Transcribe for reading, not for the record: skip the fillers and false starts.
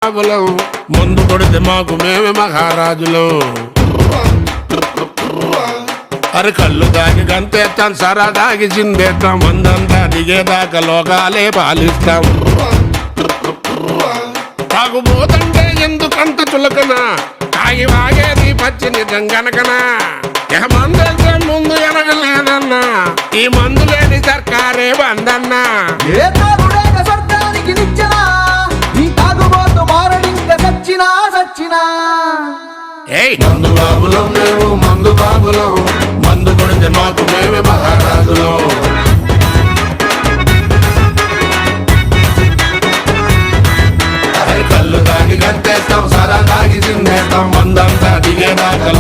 బాబులం ముందు కొడితే మాకు మేమే మహారాజులం అరే కళ్ళు దాగి గంతేస్తాం సరదాగి చిందేస్తాం మందంతా దిగేదాకా లోకాలే పాలిస్తాం తాగుబోతంటే ఎందుకంత చులకన తాగి వాగేది పచ్చి నిజం గనకనా మందులతో ముందు ఎనగలేదన్నా ఈ మందు లేని సర్కారే బందన్నా స్వర్గానికి నిచ్చెనా ఈ తాగుబోతు మారడింక సచ్చినా సచ్చినా మందు బాబులో మేము మందు బాబులో మందు కొడితే మాకు మేమే మహారాజులో కళ్ళు తాగి గంతేస్తాం సరదాగి చిందేస్తాం మందంతా దిగేదాకా